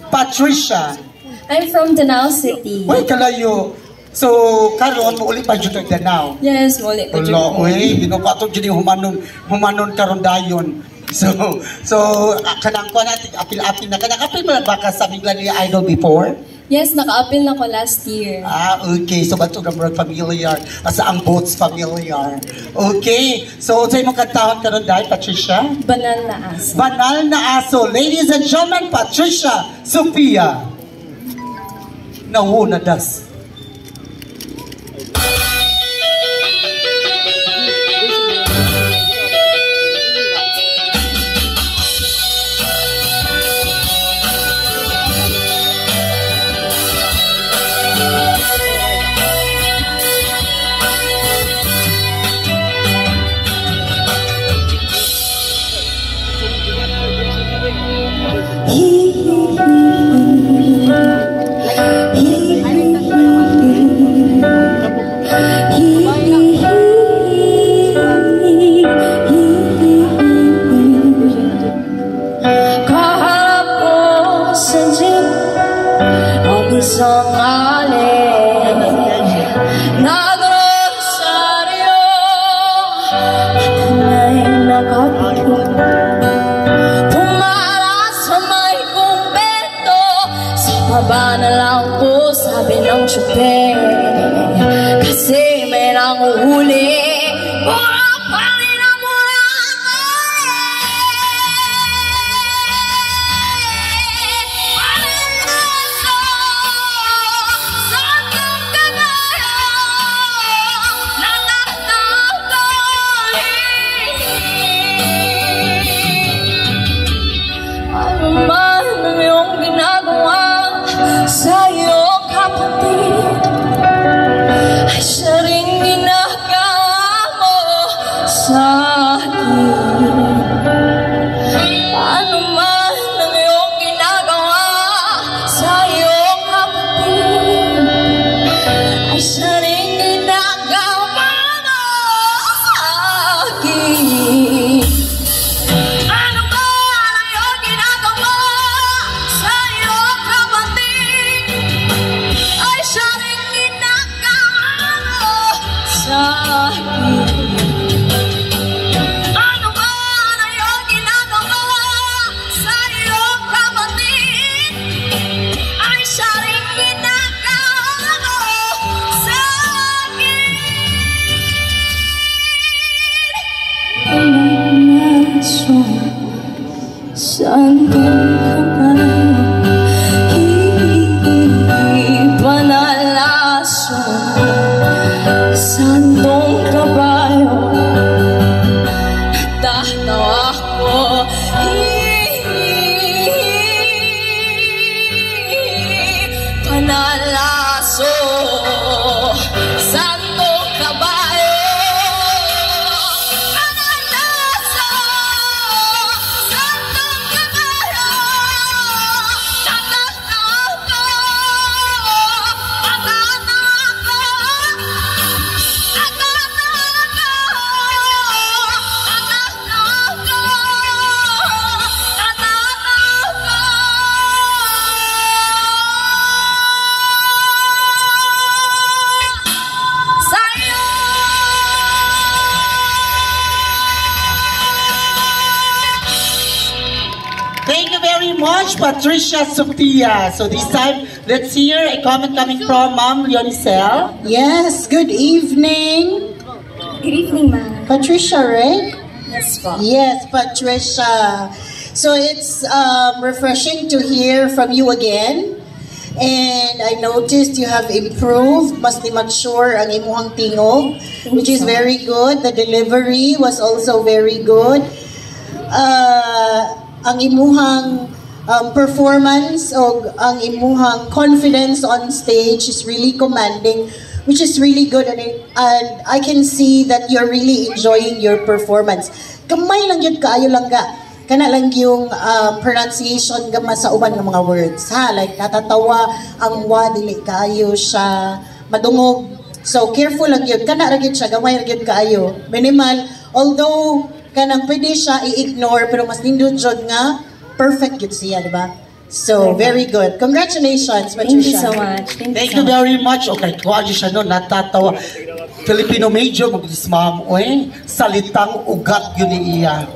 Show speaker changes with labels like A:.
A: Patricia.
B: I'm from Danao City.
A: Uy, kalayo. So, karon mo ulit pa dito Danao.
B: Yes, muli ko
A: Wala, uy, ginapatog dyan yung humanon karon dayon. So, kanang ko natin, apil-apil na. Kanang-apil mo na baka sa bigla ni Idol before?
B: Yes, naka-appeal na ko last year.
A: Okay. So, ba't ito na familiar? Asa ang boats familiar. Okay. So, sa'yo mong kantahon karon dahil, Patricia?
B: Banal na aso.
A: Banal na aso. Ladies and gentlemen, Patricia Sophia. Nawuna das.
B: Isang alin nagrosaryo akana'y nakapito pumara sa may kumpento sa baba na lang po sabi ng tsupe kasi may nanguhuli pura pa rin ang mula sa iyong kapatid ay siya rin ginagawa mo sa akin. Ano man ang iyong ginagawa sa iyong kapatid ay siya rin ginagawa mo sa akin. Ano man ang iyong ginagawa sa iyong kapatid ay siya rin ginagawa mo sa akin. Ano man ang iyong ginagawa sa iyong kapatid ay siya rin ginagawa mo sa akin. Panaso sandong kabayo, panalaso sandong kabayo, natatawa ko. Panalaso sandong kabayo, panalaso sandong kabayo, natatawa ko, natatawa ko, natatawa ko, natatawa ko, natatawa ko. Sa'yo!
A: Thank you very much, Patricia Sophia. So this time, let's hear a comment coming from Ma'am Leonicel.
C: Yes, good evening.
B: Good evening, ma'am.
C: Patricia, right?
B: Yes, po.
C: Yes, Patricia. So it's refreshing to hear from you again. And I noticed you have improved, mas ni mature ang imuhang tingog, which is very good. The delivery was also very good. Ang imuhang performance o ang imuhang confidence on stage is really commanding, which is really good, and I can see that you're really enjoying your performance. Kamay lang yun kaayo lang ga. Kana lang yung pronunciation gama sa uban ng mga words, ha? Like natatawa ang wa dili kaayo siya madungog. So careful lang yun. Kana ra gyud siya gamay ra gyud kaayo. Minimal, although kanang pwede siya i-ignore pero mas nindot jud nga perfect yun siya, di ba? So, very good. Congratulations,
B: Thank you
C: Patricia.
B: so much.
A: Thank you very much. Okay, kuha niyo siya no, natatawa. Filipino major, mag-ismam, salitang ugat yun ni iya.